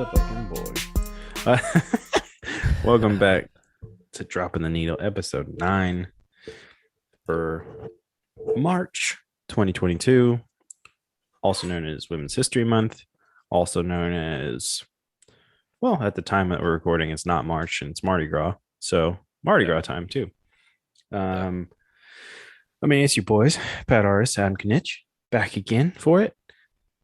motherfucking boy. Welcome back to Dropping the Needle, episode 9 for March 2022, also known as Women's History Month, also known as, well, at the time that we're recording, it's not March and it's Mardi Gras. So Mardi Gras time too. I mean, it's you boys, Pat Artist, Adam Knitch, back again for it.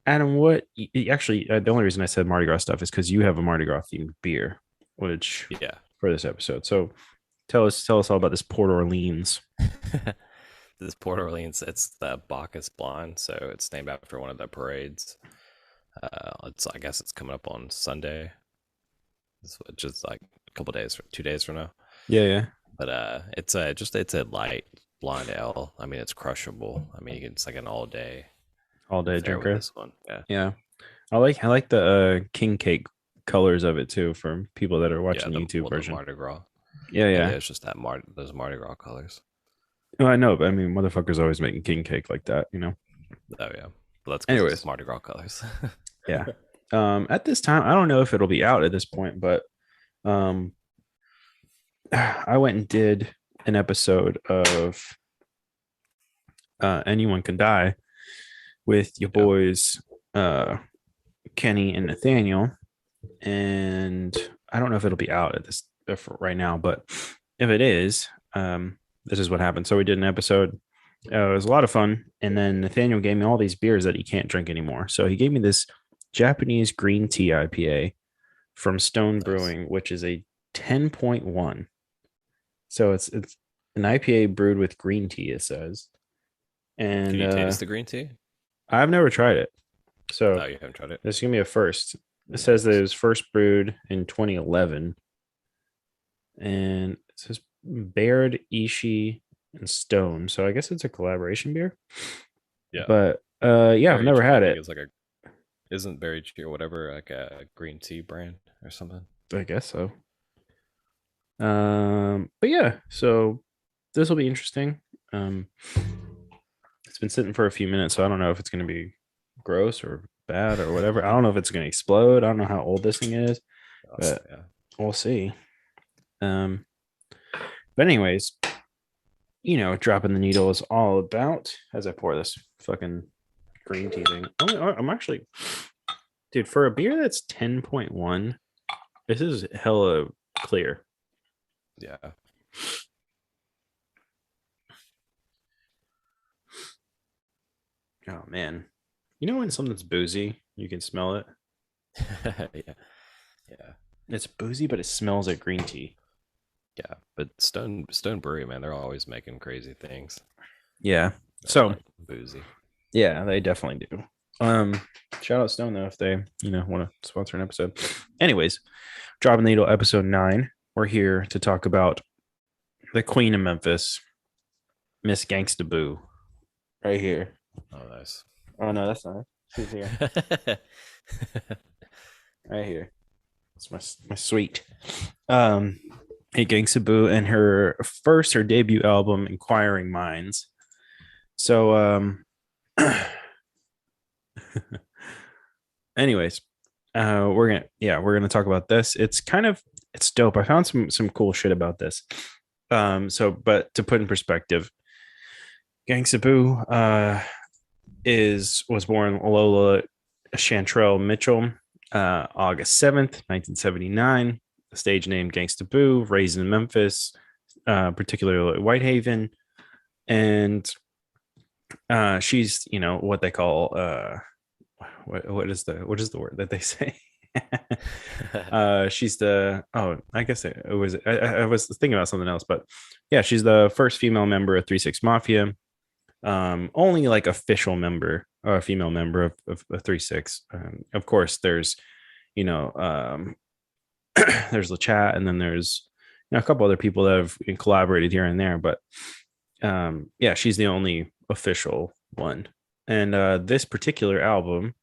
Adam, what actually the only reason I said Mardi Gras stuff is because you have a Mardi Gras themed beer, which for this episode. So tell us all about this Port Orleans. This Port Orleans, it's the Bacchus Blonde, so it's named after one of the parades. I guess it's coming up on Sunday, which is like a couple days, 2 days from now. Yeah. But it's a light blonde ale. I mean, it's crushable. I mean, it's like an all day drinker. This one, yeah. I like the king cake colors of it too. For people that are watching the YouTube version, Mardi Gras. Yeah, it's just that those Mardi Gras colors. No, I know, but I mean, motherfuckers always making king cake like that, you know. Oh yeah, but that's because it's Mardi Gras colors. Yeah. At this time, I don't know if it'll be out at this point, but I went and did an episode of Anyone Can Die with your boys Kenny and Nathaniel, and I don't know if it'll be out at this right now, but if it is, this is what happened. So we did an episode. It was a lot of fun, and then Nathaniel gave me all these beers that he can't drink anymore. So he gave me this Japanese green tea IPA from Stone Brewing, which is a 10.1. So it's an IPA brewed with green tea, it says. And can you taste the green tea? I've never tried it. So you haven't tried it? This is gonna be a first. It says that it was first brewed in 2011. And it says Baird, Ishii, and Stone. So I guess it's a collaboration beer. Yeah. But I've never had it. It's like isn't Berry Tea or whatever like a green tea brand or something? I guess so. But yeah, so this will be interesting. It's been sitting for a few minutes, so I don't know if it's going to be gross or bad or whatever. I don't know if it's going to explode. I don't know how old this thing is, but we'll see. But anyways, you know, Dropping the Needle is all about, as I pour this fucking green tea thing. I'm actually, dude, for a beer that's 10.1, this is hella clear. Yeah. Oh man, you know when something's boozy, you can smell it. Yeah. It's boozy, but it smells like green tea. Yeah, but Stone Brewery, man, they're always making crazy things. Yeah. So like boozy. Yeah, they definitely do. Shout out Stone though if they, want to sponsor an episode. Anyways, Dropping the Needle episode 9. We're here to talk about the Queen of Memphis, Miss Gangsta Boo, right here. Oh, nice. Oh no, that's not her. She's here. Right here. It's my sweet. Hey, Gangsta Boo, and her debut album, Enquiring Minds. So, anyways, we're gonna talk about this. It's dope. I found some cool shit about this. But to put in perspective, Gangsta Boo was born Lola Chantrell Mitchell, August 7th, 1979. Stage name Gangsta Boo, raised in Memphis, particularly Whitehaven, and she's what they call what is the word that they say? She's the I guess I was thinking about something else, but yeah, she's the first female member of 3-6 Mafia. Only like official member or a female member of 3-6. Of course, there's there's LeChat, and then there's a couple other people that have collaborated here and there, but yeah, she's the only official one. And this particular album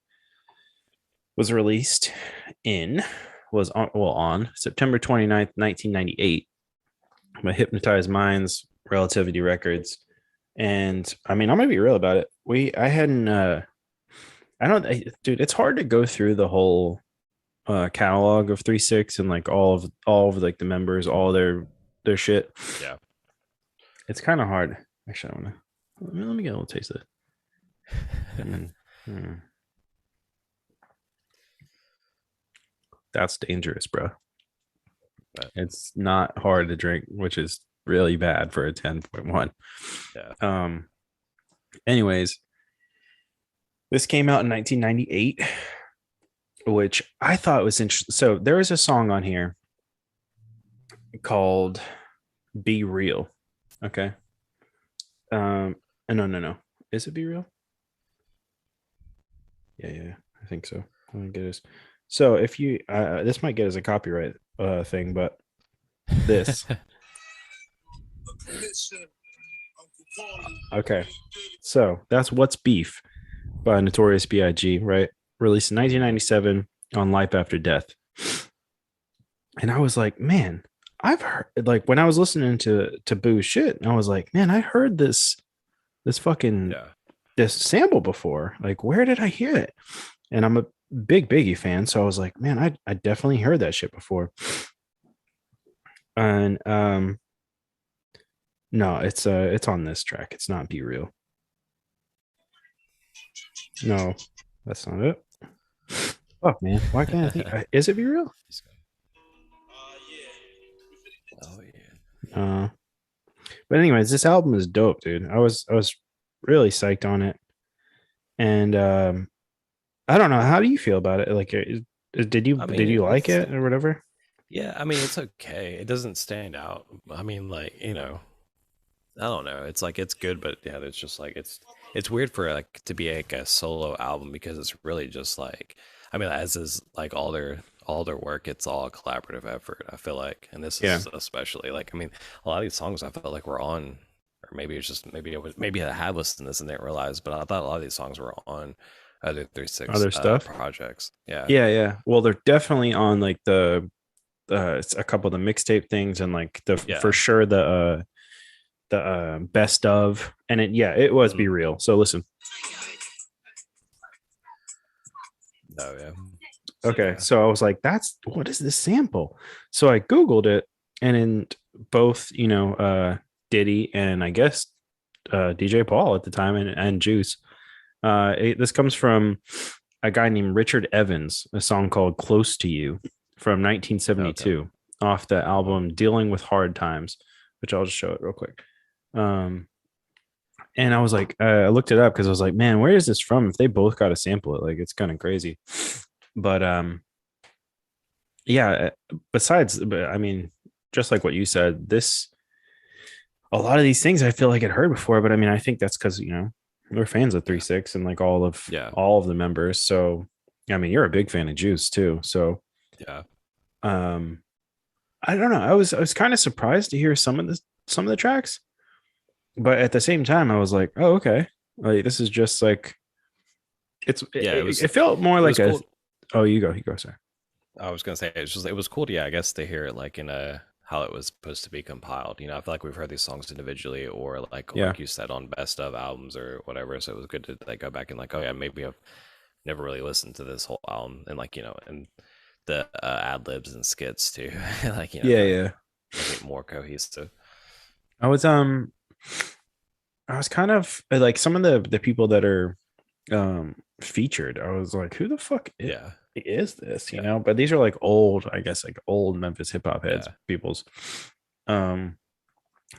was released on September 29th, 1998 by Hypnotized Minds, Relativity Records. And I mean, I'm gonna be real about it. Dude, it's hard to go through the whole catalog of 3 6 and like all of like the members, all their shit. Yeah. It's kind of hard. Actually, I want to let me get a little taste of it. Mm, mm. That's dangerous, bro. But It's not hard to drink, which is really bad for a 10.1. yeah. Um, anyways, this came out in 1998, which I thought was interesting. So there is a song on here called Be Real. Okay. No, no, no. Is it Be Real? Yeah, yeah, I think so. Let me get this. So if you, this might get as a copyright thing, but this. Okay. So that's What's Beef by Notorious B.I.G., right? Released in 1997 on Life After Death. And I was like, man, I've heard, like, when I was listening to Boo's shit, I was like, man, I heard this fucking Yeah. this sample before. Like, where did I hear it? And I'm a big Biggie fan, so I was like, man, I definitely heard that shit before. And no, it's on this track. It's not Be Real. No, that's not it. Fuck, man. Why can't I think? Is it Be Real? Oh yeah. Uh, but anyways, this album is dope, dude. I was really psyched on it, and I don't know. How do you feel about it? Like, did you I did mean, you like it or whatever? yeah. I mean, it's okay. It doesn't stand out. I mean, like I don't know. It's like it's good, but yeah, it's just like it's weird for like to be like a solo album because it's really just like I mean, as is like all their work, it's all a collaborative effort. I feel like, and this Yeah, is especially like I mean, a lot of these songs I felt like were on, or maybe it's just maybe I had listened to this and didn't realize, but I thought a lot of these songs were on other 36 other stuff. projects. Yeah, Yeah, yeah. Well, they're definitely on like it's a couple of the mixtape things and like the for yeah, sure the best of and it yeah it was Be hmm Real. So listen. oh yeah, Okay, yeah, so I was like, that's what is this sample? So I Googled it, and in both, Diddy and I guess DJ Paul at the time and Juice. This comes from a guy named Richard Evans, a song called Close to You from okay, 1972 off the well, album Dealing with Hard Times, which I'll just show it real quick. And I was like, I looked it up because I was like, man, where is this from? If they both got to sample it, like it's kind of crazy. But yeah, besides, but I mean, just like what you said, this a lot of these things I feel like I'd heard before, but I mean, I think that's because we're fans of yeah, 3 6 and like all of yeah, all of the members. So I mean, you're a big fan of Juice too. So yeah. um, I don't know. I was kind of surprised to hear some of the tracks, but at the same time, I was like, oh okay, like this is just like Yeah, it felt more it like was a cool. oh you go sir. I was gonna say it was cool to, yeah, I guess to hear it like in a how it was supposed to be compiled. I feel like we've heard these songs individually or Yeah, like you said on best of albums or whatever. So it was good to like go back and like, oh yeah, maybe I've never really listened to this whole album and like and the ad libs and skits too, like yeah, to yeah. make it more cohesive. I was um I was kind of like some of the people that are featured. I was like, who the fuck Yeah, is this? yeah, But these are like old, I guess, like old Memphis hip hop heads, yeah, people's. Um,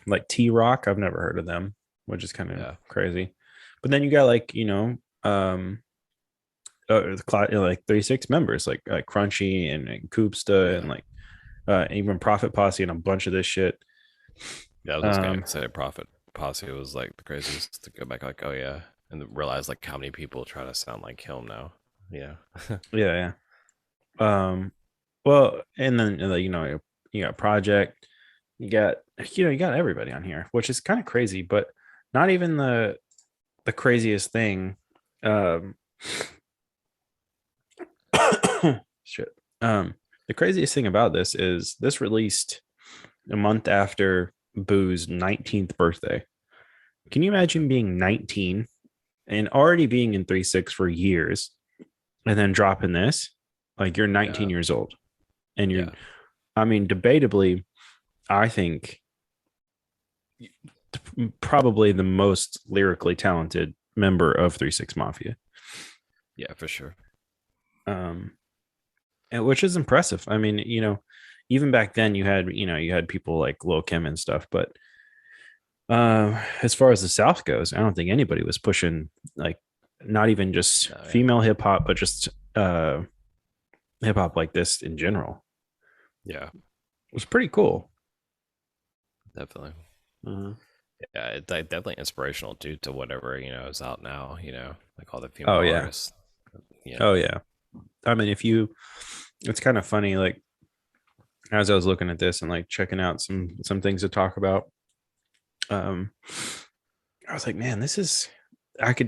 like T Rock, I've never heard of them, which is kind of yeah, crazy. But then you got like like 36 members, like Crunchy and Koopsta and yeah. like even Profit Posse and a bunch of this shit. Yeah, I was just gonna Um, say Prophet Posse was like the craziest to go back like, oh yeah, and realize like how many people try to sound like him now. Yeah. yeah, yeah. Well, and then you got Project, you got everybody on here, which is kind of crazy, but not even the craziest thing. Um, shit. The craziest thing about this is this released a month after Boo's 19th birthday. Can you imagine being 19 and already being in 3 6 for years and then dropping this? Like you're 19 Yeah. years old, and you're, Yeah. I mean, debatably, I think probably the most lyrically talented member of 3 6 Mafia. Yeah, for sure. Um, and which is impressive. I mean, even back then you had people like Lil Kim and stuff, but as far as the South goes, I don't think anybody was pushing like not even just No, yeah. female hip hop, but just hip hop like this in general. Yeah, It was pretty cool. definitely. Uh, Yeah, it's like definitely inspirational too to whatever, is out now, like all the female oh yeah, artists. Yeah. oh yeah. I mean, if you, it's kind of funny. Like as I was looking at this and like checking out some things to talk about, um, I was like, man, this is.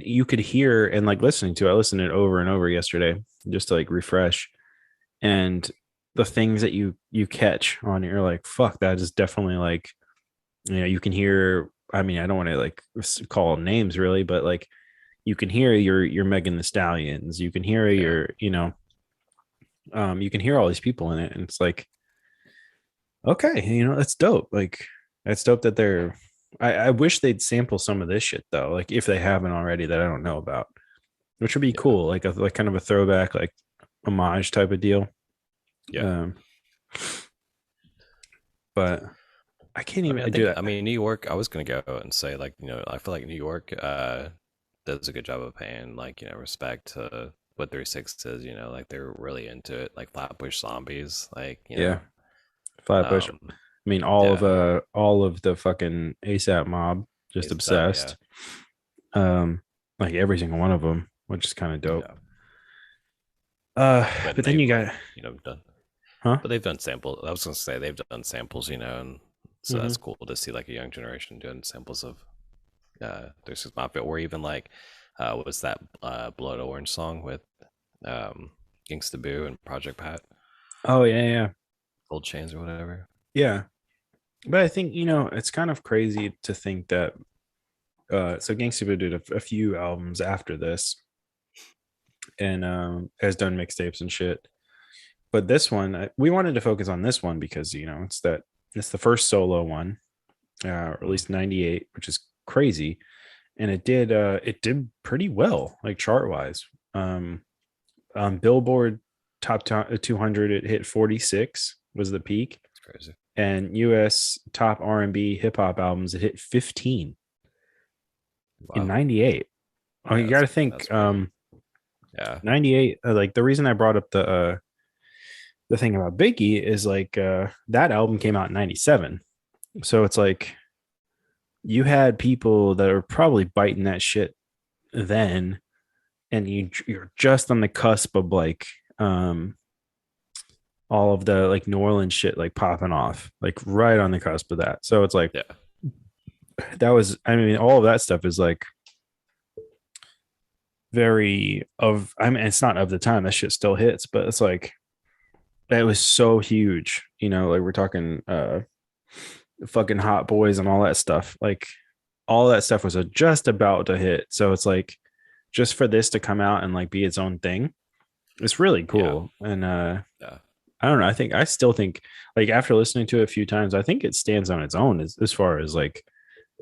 You could hear and like listening to it. I listened to it over and over yesterday just to like refresh, and the things that you catch on it, you're like, fuck, that is definitely like, you can hear. I mean, I don't want to like call names really, but like you can hear your Megan the Stallions. You can hear Yeah. you can hear all these people in it, and it's like, okay, that's dope. Like that's dope that they're. I wish they'd sample some of this shit though, like if they haven't already that I don't know about, which would be Yeah. cool, like kind of a throwback, like homage type of deal. Yeah. Um, but I can't I mean, even do that. New York, I was gonna go and say like, I feel like New York does a good job of paying like, respect to what 36 is, like they're really into it, like Flatbush Zombies, like, Yeah, Flatbush. um I mean, yeah, all of the fucking ASAP mob just it's up, yeah. obsessed. Um, like every single one of them, which is kind of dope. Yeah. But But then they've you like, got, done huh? but they've done samples. I was gonna say they've done samples, and so Mm-hmm. that's cool to see like a young generation doing samples of There's Six Mafia, or even like what's that Blood Orange song with um Gangsta Boo and Project Pat, Oh yeah, yeah, Gold Chains or whatever. yeah. But I think it's kind of crazy to think that. So Gangsta Boo did a few albums after this, and has done mixtapes and shit. But this one, we wanted to focus on this one because it's the first solo one, Mm. released '98, which is crazy, and it did pretty well, like chart wise. Um, Billboard top 200, it hit 46 was the peak, It's crazy. and US top R&B hip hop albums, it hit 15 in Wow. '98. Oh, Yeah, you got to that's think, crazy. Yeah. '98. Like the reason I brought up the thing about Biggie is like that album came out in '97, so it's like you had people that are probably biting that shit then, and you're just on the cusp of like all of the like New Orleans shit like popping off, like right on the cusp of that. So it's like Yeah. that was, I mean, all of that stuff is like very of, I mean, it's not of the time, that shit still hits, but it's like that was so huge, like we're talking fucking Hot Boys and all that stuff. Like all that stuff was just about to hit. So it's like just for this to come out and like be its own thing, it's really Yeah. cool. And Yeah. I don't know. I still think like after listening to it a few times, I think it stands on its own as far as like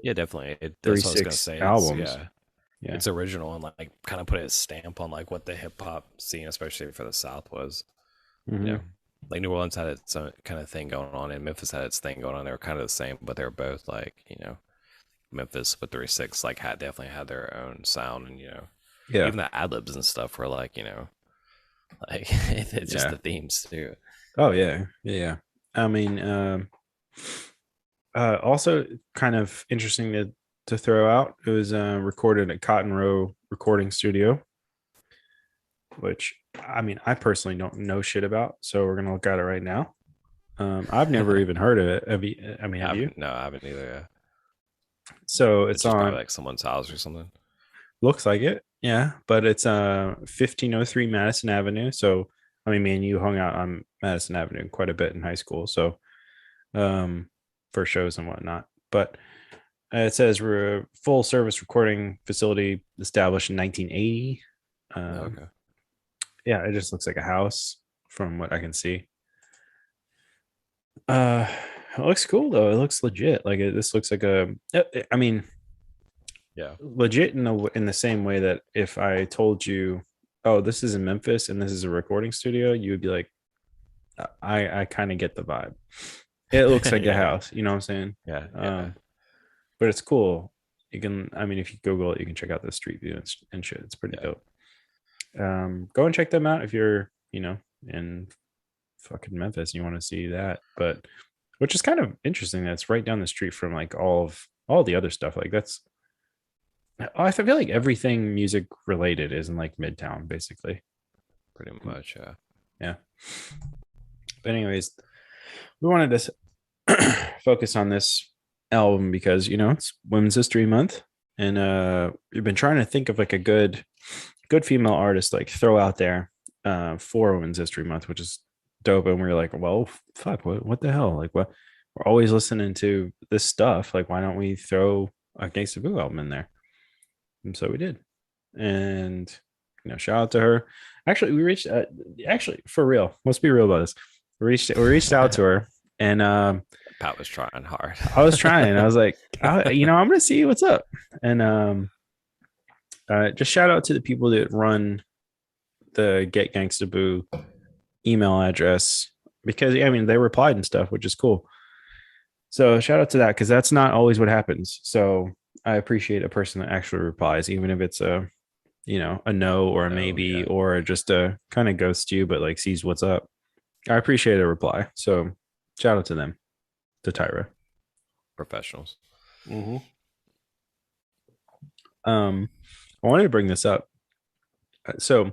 Yeah, definitely. three That's what I was gonna six say. It's albums. yeah, Yeah. it's original and like kind of put a stamp on like what the hip hop scene, especially for the South, was. You Mm-hmm. know, like New Orleans had its own kind of thing going on, and Memphis had its thing going on. They were kind of the same, but they were both like, Memphis with 36 like had definitely had their own sound, and Yeah. even the ad libs and stuff were like, like it's just Yeah. the themes too. Oh yeah. Yeah. I mean, also kind of interesting to throw out. It was recorded at Cotton Row Recording Studio, which I mean, I personally don't know shit about. So we're gonna look at it right now. I've never even heard of it. I mean, Yeah, have you? I haven't either. Yeah, So it's it's just probably on. like someone's house or something. Looks like it, yeah. But it's 1503 Madison Avenue. So I mean, me and you hung out on Madison Avenue quite a bit in high school. So um, for shows and whatnot. But it says we're a full service recording facility established in 1980. Oh, Um, okay. yeah, it just looks like a house. from what I can see. Uh, it looks cool though. It looks legit. Like this looks like a. I mean, Yeah. legit in the same way that if I told you, oh, this is in Memphis and this is a recording studio, you would be like, I kind of get the vibe. It looks like a Yeah. house. You know what I'm saying? Yeah. Yeah. Um, but it's cool. You can, I mean, if you Google it, you can check out the street view and shit. It's pretty Yeah. dope. Go and check them out if you're, in fucking Memphis and you want to see that. But which is kind of interesting. That's right down the street from like all the other stuff. Like that's, I feel like Yeah. everything music related is in like Midtown, basically. Pretty much. Yeah. Yeah. But anyways, we wanted to focus on this album because it's Women's History Month, and we've been trying to think of like a good female artist like throw out there for Women's History Month, which is dope. And we are like, well, fuck, what the hell? Like, what? We're always listening to this stuff. Like, why don't we throw a Gangsta Boo album in there? And so we did. And shout out to her. Actually, we reached. Actually, for real, let's be real about this. We reached out to her, and Pat was trying hard. I was trying. I was like, I'm gonna see what's up, and just shout out to the people that run the Get Gangsta Boo email address because I mean they replied and stuff, which is cool. So shout out to that because that's not always what happens. So I appreciate a person that actually replies, even if it's a no or a No. maybe Yeah. or just a kind of ghost you, but like sees what's up. I appreciate a reply. So shout out to them, to Tyra. Professionals. Mm-hmm. I wanted to bring this up. So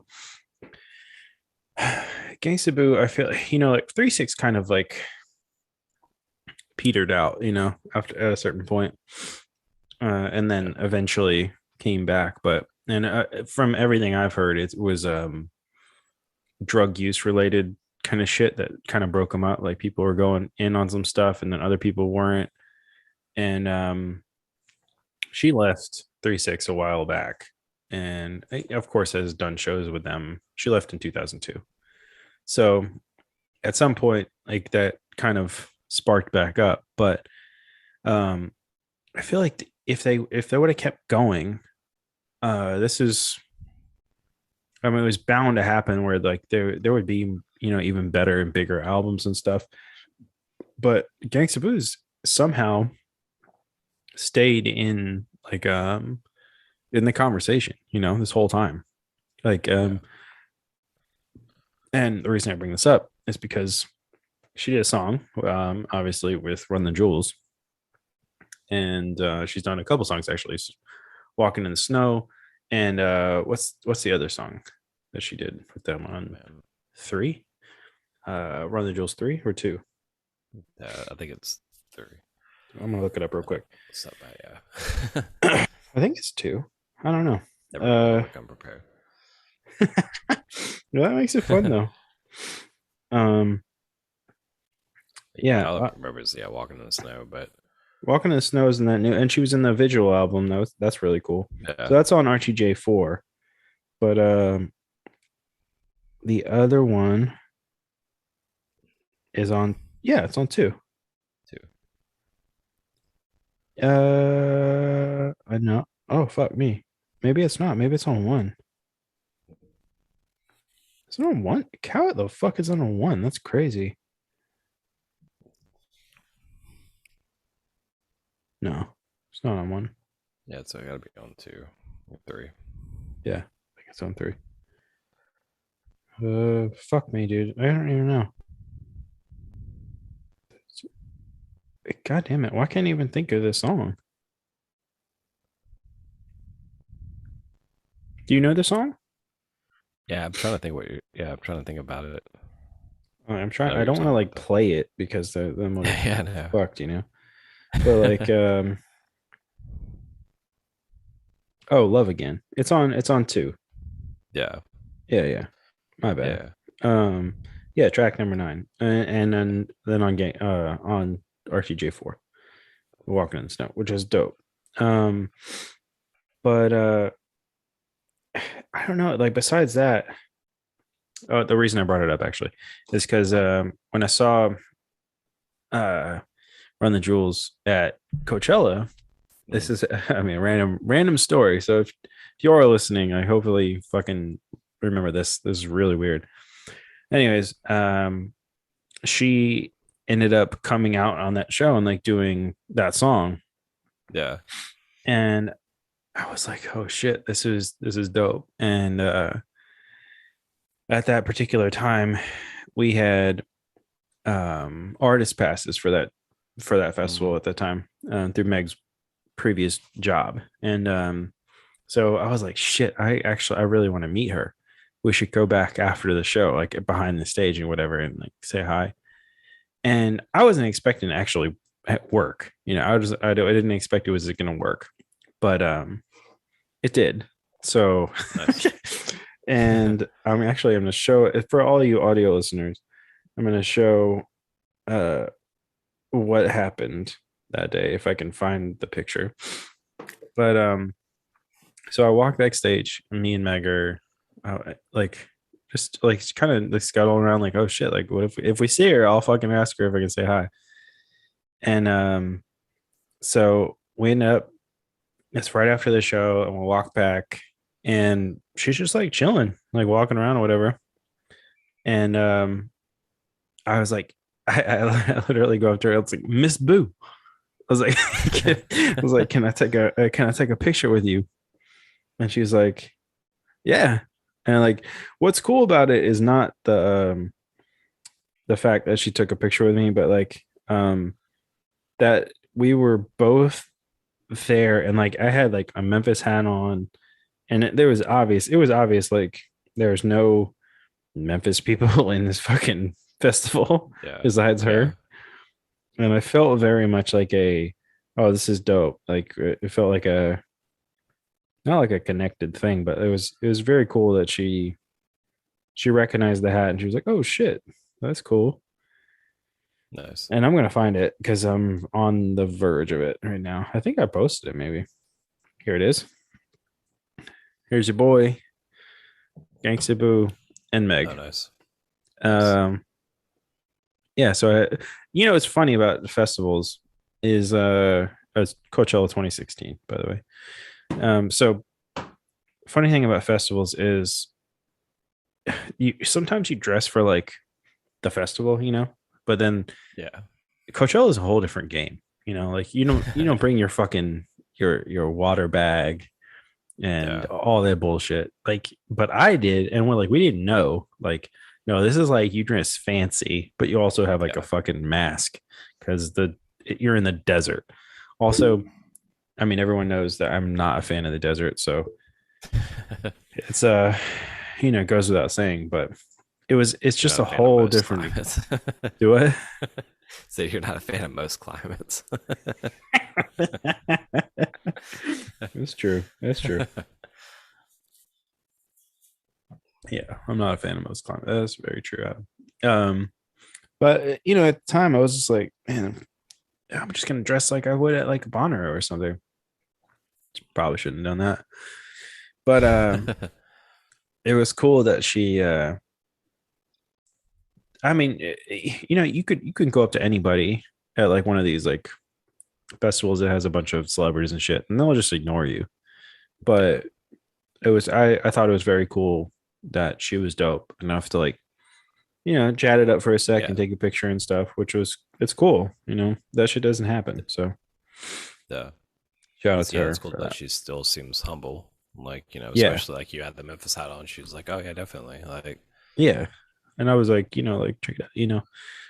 Gangsta Boo, I feel like 3-6 kind of like petered out, after at a certain point, and then eventually came back. But and from everything I've heard, it was drug use related kind of shit that kind of broke them up. Like people were going in on some stuff, and then other people weren't. And she left 3-6 a while back, and of course has done shows with them. She left in 2002. So at some point, like that kind of sparked back up. But um, I feel like if they would have kept going, this is. I mean, it was bound to happen where like there would be even better and bigger albums and stuff. But Gangsta Boo's somehow stayed in the conversation, this whole time. Like Yeah. and the reason I bring this up is because she did a song, obviously with Run the Jewels, and she's done a couple songs actually, Walking in the Snow, and what's the other song that she did with them on Man. 3? Run the Jewels 3 or 2? I think it's 3. I'm gonna look it up real quick. It's not bad. Yeah. I think it's 2. I don't know. Never know, like I'm prepared. That makes it fun though. Yeah, All I remember is Walking in the Snow, but Walking in the Snow is in that new, and she was in the visual album. That's really cool. yeah. So that's on RTJ4, but the other one is on. Yeah, it's on 2. 2. I know. Oh fuck me. Maybe it's not. Maybe it's on 1. Is it on 1? How the fuck is it on 1? That's crazy. No, it's not on 1. Yeah, so I gotta be on 2 or 3. Yeah, I think it's on 3. Fuck me, dude. I don't even know. God damn it. Why can't I even think of this song? Do you know the song? Yeah, I'm trying to think I'm trying to think about it. I'm I trying. know I what you're don't want to talking like about, play it because then would yeah, no. fucked, But like, oh, Love Again. It's on 2. Yeah. Yeah. My bad. Yeah. Yeah, track number 9, and then on RTJ4, Walking in the Snow, which is dope. But I don't know. Like besides that, Oh, the reason I brought it up actually is because when I saw uh, Run the Jewels at Coachella, this Mm. is I mean random story. So if you are listening, I hopefully fucking remember this. This is really weird. Anyways, she ended up coming out on that show and like doing that song, Yeah. and I was like, oh shit, this is dope. And at that particular time, we had artist passes for that Mm. festival at the time through Meg's previous job, and so I was like, shit, I really want to meet her. We should go back after the show, like behind the stage and whatever, and like say hi. And I wasn't expecting to actually work. You know, I didn't expect it was going to work, but it did. So, Nice. and I'm going to show it for all you audio listeners. I'm going to show uh what happened that day if I can find the picture. But so I walk backstage, and me and Meg are like just like kind of like scuttling around, like, oh shit, like what if we see her, I'll fucking ask her if I can say hi. And so we end up, it's right after the show, and we'll walk back, and she's just like chilling, like walking around or whatever. And I was like, I literally go up to her. It's like, Miss Boo. I was like, I was like, can I take a picture with you? And she's like, yeah. And like, what's cool about it is not the fact that she took a picture with me, but like that we were both there, and like I had like a Memphis hat on, and it was obvious like there's no Memphis people in this fucking festival Yeah. besides Yeah. her. And I felt very much like oh, this is dope. Like it felt like a, not like a connected thing, but it was very cool that she recognized the hat, and she was like, oh shit, that's cool. Nice. And I'm gonna find it because I'm on the verge of it right now. I think I posted it maybe. Here it is. Here's your boy, Gangsta Boo, and Oh, Meg. nice. Nice. Um, yeah. So, what's funny about the festivals is it's Coachella 2016, by the way. So funny thing about festivals is you sometimes you dress for like the festival, but then Yeah. Coachella is a whole different game. Like you don't bring your fucking your water bag and Yeah. all that bullshit. Like, but I did, and we didn't know. Like, no, this is like you dress fancy, but you also have like a Yeah. fucking mask because you're in the desert. Also, I mean, everyone knows that I'm not a fan of the desert, so it's it goes without saying. But it's You're just not a a fan of whole most different. climates. Do it. So you're not a fan of most climates. That's true. That's true. Yeah, I'm not a fan of most climates. That's very true, Adam. But at the time, I was just like, man, I'm just gonna dress like I would at like a Bonnaroo or something. Probably shouldn't have done that. But it was cool that she. I mean, you can go up to anybody at like one of these like festivals that has a bunch of celebrities and shit, and they'll just ignore you. Yeah. But I thought it was very cool that she was dope enough to like chat it up for a sec and Yeah. take a picture and stuff, it's cool. That shit doesn't happen. So Yeah. shout out to Yeah, it's her cool for that that. she still seems humble. Like, Yeah. especially like you had the Memphis hat on. She was like, oh, yeah, definitely. Like, Yeah. And I was like, check it out,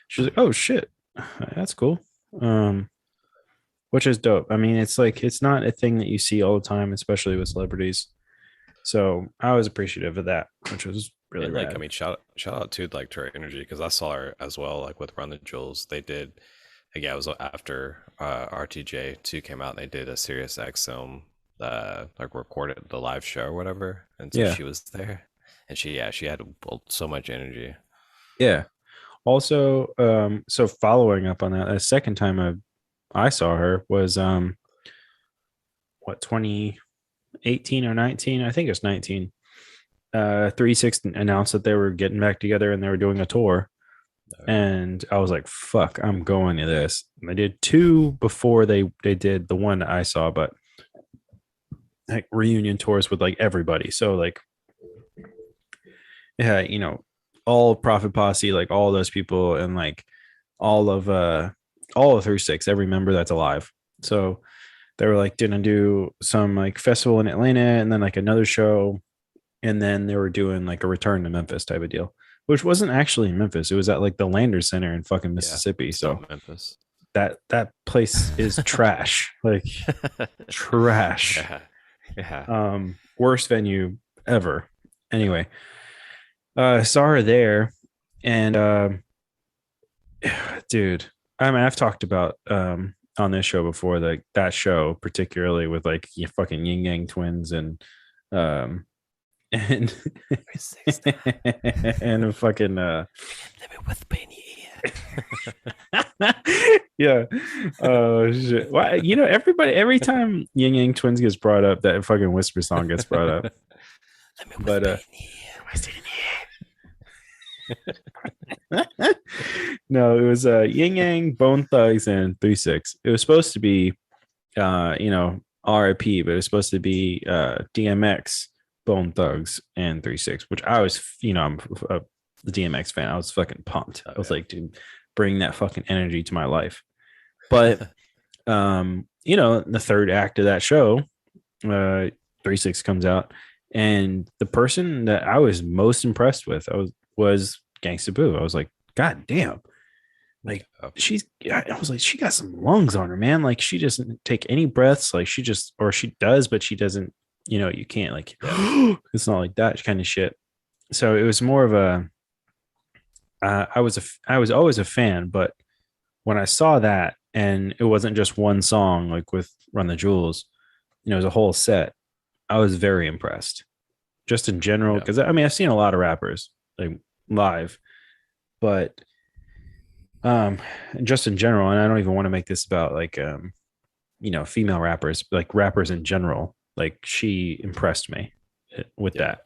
she's like, oh shit, that's cool. Um, which is dope. I mean, it's like, it's not a thing that you see all the time, especially with celebrities. So I was appreciative of that, which was really and like, I rad. mean, shout out to like to her energy because I saw her as well, like with Run the Jewels. They did, like, yeah, it was after RTJ 2 came out. They did a Sirius XM, like recorded the live show or whatever. And so Yeah. she was there and she had so much energy. Yeah. Also, so following up on that, the second time I saw her was what, 2018 or 19? I think it's 19. Three Six announced that they were getting back together and they were doing a tour. Oh, And I was like, "Fuck, I'm going to this." And they did two before they did the one I saw, but like reunion tours with like everybody. So like, yeah, all Profit Posse, like all those people, and like all of uh all of 36, every member that's alive. So they were like didn't do some like festival in Atlanta and then like another show, and then they were doing like a return to Memphis type of deal, which wasn't actually in Memphis. It was at like the Landers Center in fucking yeah, Mississippi. it's So not Memphis. that place is trash, like trash. Yeah, yeah. Worst venue ever. Anyway, saw her there, and dude, I mean, I've talked about on this show before, like that show particularly with like you fucking Yin Yang Twins um and and a fucking Let me whisper in your yeah. Oh shit. Why, everybody, every time Yin Yang Twins gets brought up, that fucking Whisper song gets brought up. ear. Let me But whisper in your no, it was Yin Yang, Bone Thugs, and 3 6. It was supposed to be RIP, but it was supposed to be DMX, Bone Thugs, and 3 6, which I was, I'm a DMX fan. I was fucking pumped. ear. I was Oh like, dude, bring that fucking energy to my life. But yeah. the third act of that show, 3 6 comes out, and the person that I was most impressed with was Gangsta Boo. I was like, God damn, like Oh, I was like, she got some lungs on her, man. Like she doesn't take any breaths. Like she just, or she does, but she doesn't. You can't like. yeah. It's not like that kind of shit. So it was more of a. I was always a fan, but when I saw that, and it wasn't just one song like with Run the Jewels, it was a whole set. I was very impressed, just in general, Yeah. because I mean I've seen a lot of rappers like live, but just in general, and I don't even want to make this about like female rappers, like rappers in general. Like she impressed me with Yeah,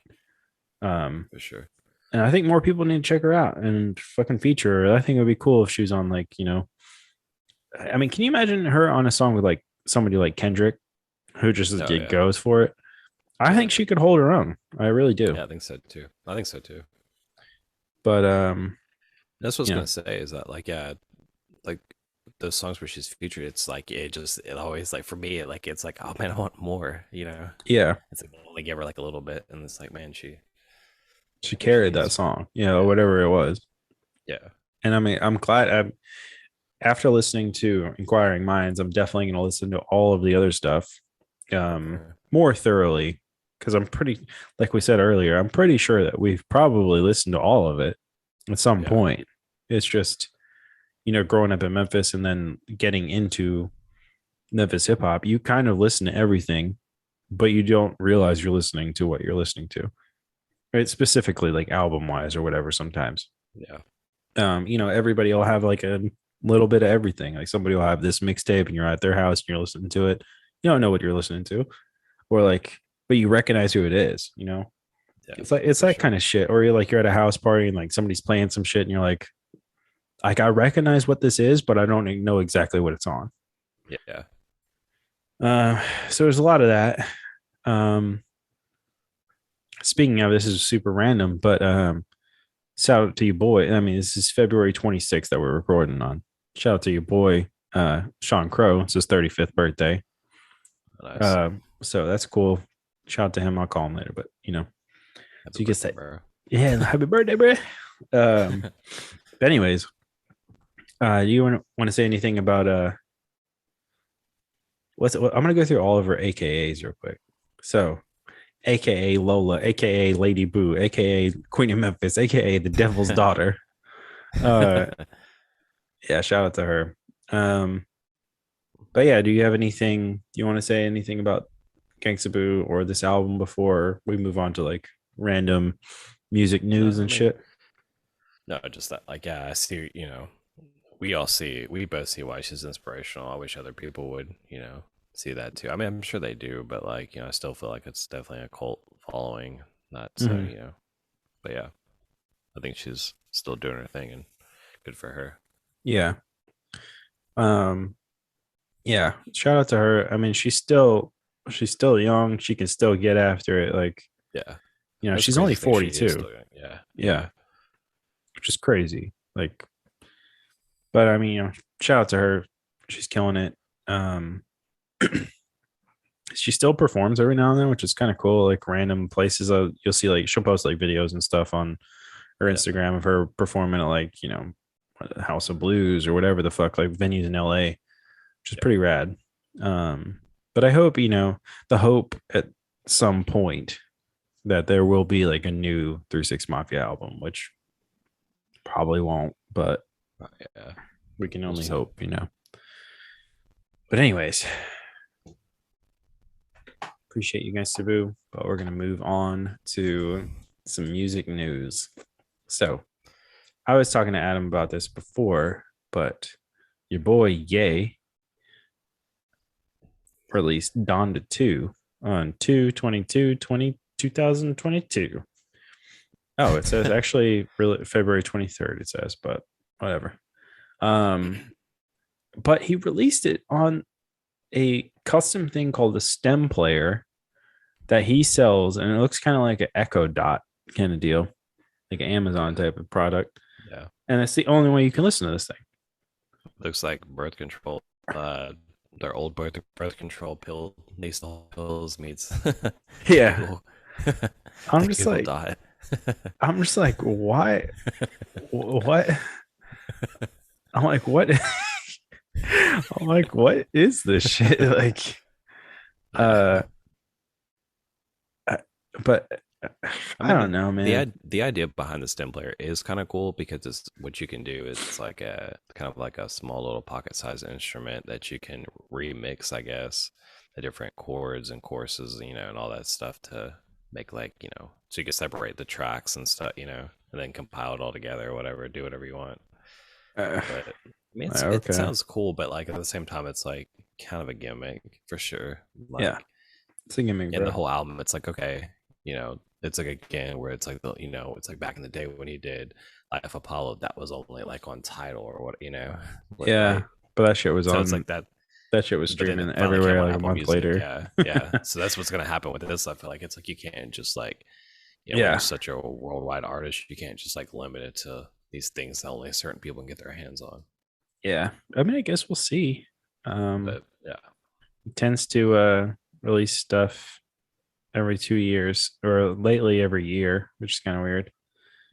that. Um, for sure. and I think more people need to check her out and fucking feature her. I think it would be cool if she was on like I mean, can you imagine her on a song with like somebody like Kendrick, who just Oh yeah. goes for it? I Yeah. think she could hold her own. I really do. Yeah, I think so too. I think so too. But That's what I was you know, gonna say is that like yeah, like those songs where she's featured, it's like it always like for me like it's like oh man I want more, you know. yeah, It's like they only give her like a little bit, and it's like man she carried that she's song, or yeah whatever it was. yeah And I mean, I'm glad. After listening to Enquiring Minds, I'm definitely going to listen to all of the other stuff definitely more thoroughly, because I'm pretty, like we said earlier, I'm pretty sure that we've probably listened to all of it at some yeah point. It's just, growing up in Memphis and then getting into Memphis hip hop, you kind of listen to everything, but you don't realize you're listening to what you're listening to, right? Specifically, like album wise or whatever. Sometimes, yeah everybody will have like a little bit of everything. Like somebody will have this mixtape and you're at their house and you're listening to it. You don't know what you're listening to, or like, but you recognize who it is. yeah It's for that sure kind of shit. Or you're at a house party and like somebody's playing some shit and you're like I recognize what this is, but I don't know exactly what it's on. yeah Uh, so there's a lot of that. Um, Speaking of, this is super random, but shout out to your boy. I mean, this is February 26th that we're recording on. Shout out to your boy, Sean Crow. It's his 35th birthday. nice. So that's cool. Shout out to him. I'll call him later, but so Happy you can birthday, say, bro. yeah, happy birthday, bro. But anyways, do you want to say anything about I'm gonna go through all of her AKAs real quick. So, AKA Lola, AKA Lady Boo, AKA Queen of Memphis, AKA the Devil's Daughter. Uh, yeah, shout out to her. Um, but yeah, do you have anything? Do you want to say anything about Gangsta Boo or this album before we move on to like random music No, news I and mean, shit? no, just that, like, yeah, I see, we both see why she's inspirational. I wish other people would, see that too. I mean, I'm sure they do, but like, I still feel like it's definitely a cult following. not so, Mhm. but yeah, I think she's still doing her thing and good for her. Yeah. Um, yeah. Shout out to her. I mean, she's still young. She can still get after it. Like, Yeah, that's she's crazy only to think she is 42. still young. Yeah, Yeah, yeah, which is crazy. Like, but I mean, shout out to her. She's killing it. Um, she still performs every now and then, which is kind of cool. Like random places, you'll see like she'll post like videos and stuff on her yeah, Instagram of her performing at like House of Blues or whatever the fuck like venues in LA, which is yeah. pretty rad. Um, but I hope the hope at some point that there will be like a new 3 6 Mafia album, which probably won't, but Yeah. we can We'll only see. hope. But anyways, appreciate you guys, Sabu. But we're gonna move on to some music news. So I was talking to Adam about this before, but your boy Ye released Donda 2 on 2022. Oh, it says actually really February 23rd, it says, but whatever. Um, but he released it on a custom thing called a stem player that he sells, and it looks kind of like an Echo Dot kind of deal, like an Amazon Yeah, type of product. yeah. And it's the only way you can listen to this thing. Looks like birth control. Their old birth control pill, nasal pills meets the Yeah. Google, I'm the just Google like, Dot. I'm just like, why? What? I'm like, what? I'm like, what is this shit? Like, Yeah. uh, but I I don't mean, know, man. the idea behind the stem player is kind of cool because it's what you can do. It's like a kind of like a small little pocket sized instrument that you can remix, I guess, the different chords and courses, and all that stuff to make like, so you can separate the tracks and stuff, and then compile it all together or whatever, do whatever you want. Uh, But I mean, it okay, sounds cool, but like at the same time, it's like kind of a gimmick for sure. yeah, Like it's a gimmick, in the bro. whole album, it's like okay, it's like again where it's like it's like back in the day when he did Life Apollo, that was only like on Tidal or what, Yeah, right? but that shit was So it's on. like that, That shit was but then streaming it finally came everywhere on like a Apple month Music. later. Yeah, yeah. So that's what's gonna happen with this. I feel like it's like you can't just like when you're Yeah, such a worldwide artist, you can't just like limit it to these things that only certain people can get their hands on. yeah. I mean, I guess we'll see. But yeah, He tends to release stuff every 2 years or lately every year, which is kind of weird.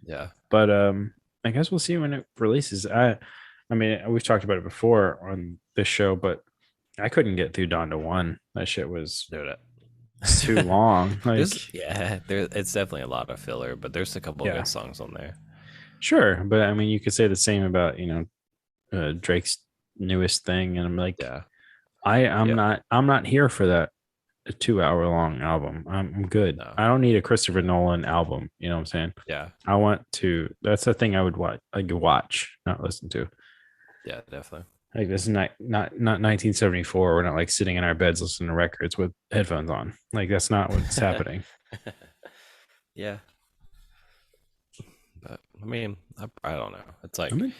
yeah, But I guess we'll see when it releases. I mean, we've talked about it before on this show, but I couldn't get through Dawn to One. That shit was do too that. long. Like, It's definitely a lot of filler, but there's a couple of yeah, good songs on there. sure, but I mean, you could say the same about Drake's newest thing, and I'm like, Yeah, I'm yeah, not here for that a 2 hour long album. I'm good. no, I don't need a Christopher Nolan album. You know what I'm saying? yeah, I want to. That's the thing I would watch. Like watch, not listen to. yeah, definitely. Like this is not 1974. We're not like sitting in our beds listening to records with headphones on. Like that's not what's happening. Yeah, but I mean, I don't know. It's I like mean,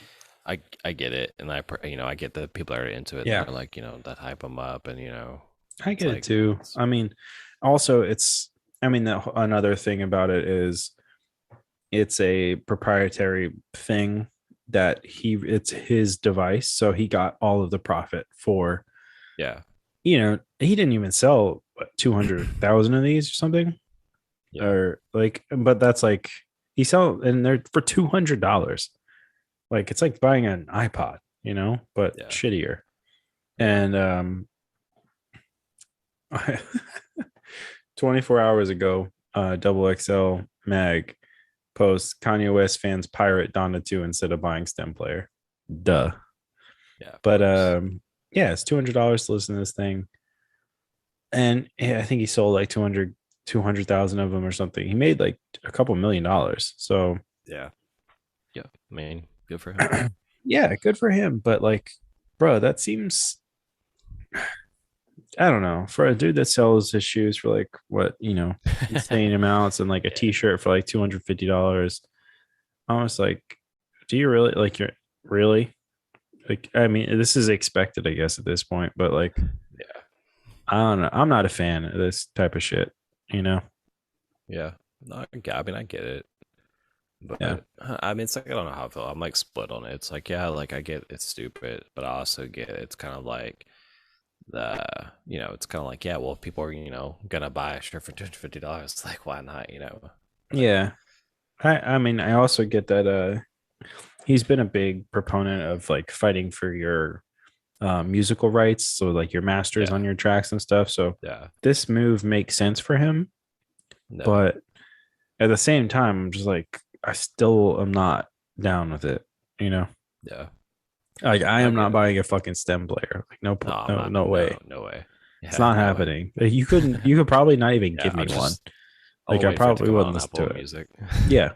I get it, and I get the people that are into it. yeah, They're like that hype them up, and I it's get it like too. it's, I mean, also it's. I mean, another thing about it is it's a proprietary thing that it's his device, so he got all of the profit for. yeah, He didn't even sell 200,000 of these or something, yeah, or like, but that's like he sell and they're for $200. Like it's like buying an iPod, but yeah, shittier. And 24 hours ago, Double XL Mag posts Kanye West fans pirate Donda 2 instead of buying stem player. Duh. yeah. Of But course. yeah, it's $200 to listen to this thing. And yeah, I think he sold like 200,000 of them or something. He made like a couple $1 million. So Yeah, yeah. I mean, good for him. yeah, good for him. But like, bro, that seems I don't know, for a dude that sells his shoes for like what, insane amounts and like a Yeah, t-shirt for like $250. I was like, do you really like you're really like I mean, this is expected, I guess, at this point, but like yeah, I don't know. I'm not a fan of this type of shit, you know? yeah. No, I mean, I get it, Yeah. but I mean, it's like I don't know how I feel. I'm like split on it. It's like, yeah, like I get it's stupid, but I also get it's kind of like the it's kind of like, yeah, well, if people are gonna buy a shirt for $250, like why not, but Yeah. I mean, I also get that he's been a big proponent of like fighting for your musical rights, so like your masters on yeah, your tracks and stuff. So yeah, this move makes sense for him, no, but at the same time, I'm just like I still am not down with it, you know? yeah, Like I I am get not it. buying a fucking stem player. Like No, I'm no not. no way. No way. It's Yeah, not no way. happening. You could probably not even Yeah, give me one. I'll Like I wait for it to probably come out wouldn't on listen to Apple it. Music. Yeah.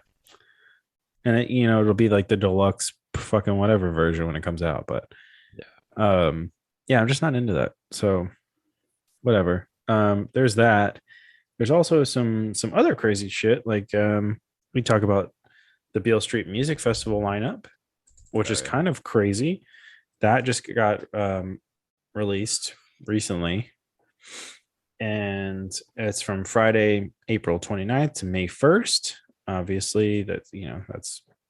And it'll be like the deluxe fucking whatever version when it comes out, but Yeah, yeah, I'm just not into that. So whatever. There's that. There's also some other crazy shit. Like we talk about the Beale Street Music Festival lineup, which oh is yeah, kind of crazy. That just got released recently. And it's from Friday, April 29th to May 1st. Obviously, that's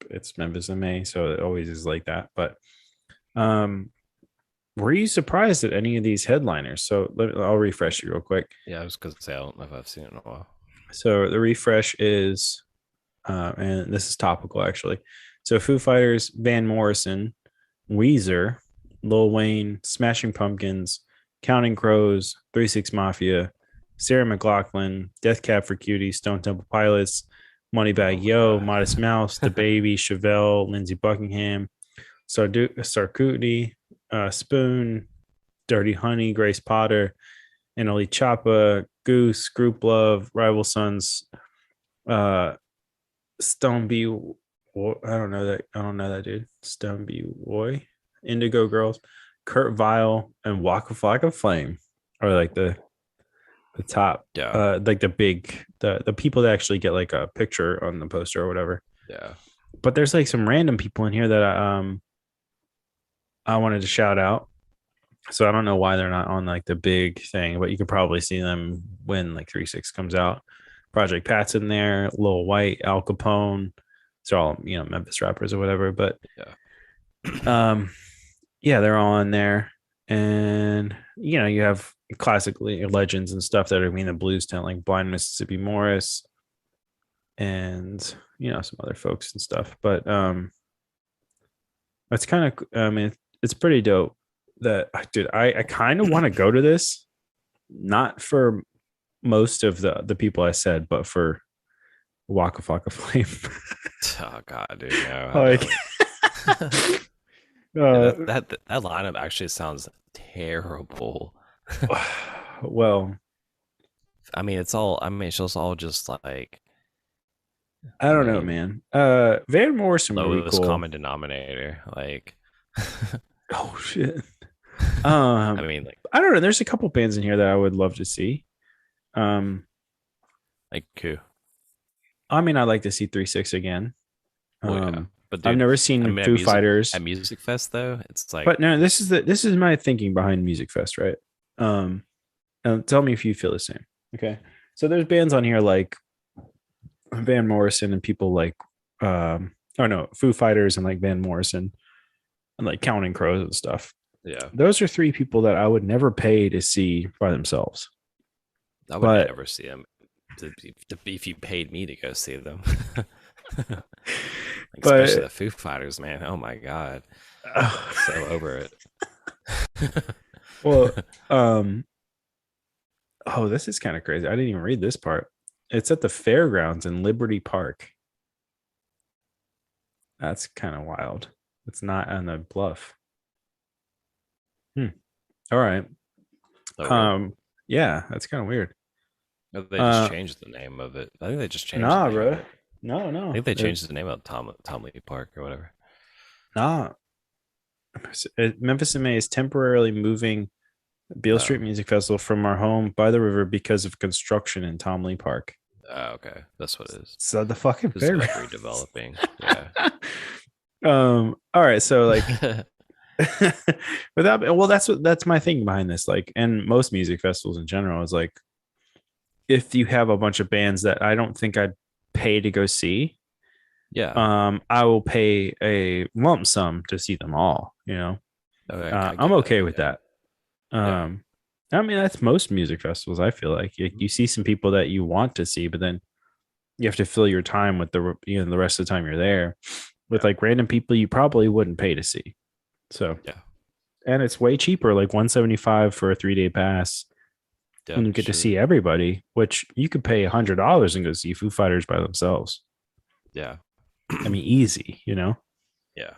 it's Memphis in May, so it always is like that. But um were you surprised at any of these headliners? So I'll refresh you real quick. yeah. I was gonna say I don't know if I've seen it in a while. So the refresh is, and this is topical actually. So Foo Fighters, Van Morrison, Weezer, Lil Wayne, Smashing Pumpkins, Counting Crows, 36 Mafia, Sarah McLachlan, Death Cab for Cutie, Stone Temple Pilots, Oh Moneybag my Yo, god. Modest Mouse, The Baby, Chevelle, Lindsey Buckingham, Sarkoody, Spoon, Dirty Honey, Grace Potter, Annalie Choppa, Goose, Group Love, Rival Sons, uh, Stone B. I don't know that. I don't know that dude. Stone B. Roy, Indigo Girls, Kurt Vile, and Waka Flocka Flame are like the top. Yeah, Like the people that actually get like a picture on the poster or whatever. yeah. But there's like some random people in here that I wanted to shout out. So I don't know why they're not on like the big thing, but you could probably see them when like 3-6 comes out. Project Pat's in there, Lil White, Al Capone. They're all, Memphis rappers or whatever. But Yeah. um yeah, they're all in there. And you have classically legends and stuff that are in the blues tent, like Blind Mississippi Morris and some other folks and stuff. But it's kind of I mean it's pretty dope that dude, I kind of want to go to this, not for most of the people I said, but for Waka Flocka Flame. Oh god, dude, no, I Like, don't. Yeah, uh, that lineup actually sounds terrible. well, I mean, it's all. I mean, it's just all just like. I I don't know, mean, man. Van Morrison would be lowest cool. common denominator. Like, Oh shit. I Um, mean, like, I don't know. There's a couple bands in here that I would love to see. Um, who? I mean, I'd like to see 3-6 again. Well, yeah, but I've dude, never I seen mean, Foo Fighters, at Music Fest though, it's like, but no, this is my thinking behind Music Fest, right? Um, and tell me if you feel the same. Okay. So there's bands on here like Van Morrison and people like oh no, Foo Fighters and like Van Morrison and like Counting Crows and stuff. yeah, Those are three people that I would never pay to see by themselves. I would But never see them. If you paid me to go see them, like, especially but the Foo Fighters, man. Oh my god, uh, so over it. well um oh, this is kind of crazy. I didn't even read this part. It's at the fairgrounds in Liberty Park. That's kind of wild. It's not on the bluff. Hmm. All right. Oh really? Um yeah, that's kind of weird. No, they just Uh changed the name of it. I think they just changed the nah, name of bro. it. No, I no. think they changed the name of Tom Lee Park or whatever. Nah. Memphis in May is temporarily moving Beale Oh, Street Music Festival from our home by the river because of construction in Tom Lee Park. okay, that's what it is. So the fucking It's fair. like redeveloping. Yeah. All right, so like without well, that's my thing behind this. Like, and most music festivals in general is like if you have a bunch of bands that I don't think I'd pay to go see, Yeah. I will pay a lump sum to see them all. You know, Okay, I I'm get that. okay with Yeah. that. Yeah. Um, I mean, that's most music festivals. I feel like you see some people that you want to see, but then you have to fill your time with the rest of the time you're there with Yeah. like random people you probably wouldn't pay to see. So, Yeah. and it's way cheaper, like 175 for a 3 day pass, Yeah. and you get to Sure. see everybody, which you could pay $100 and go see Foo Fighters by themselves. Yeah. I mean, easy, you know. Yeah.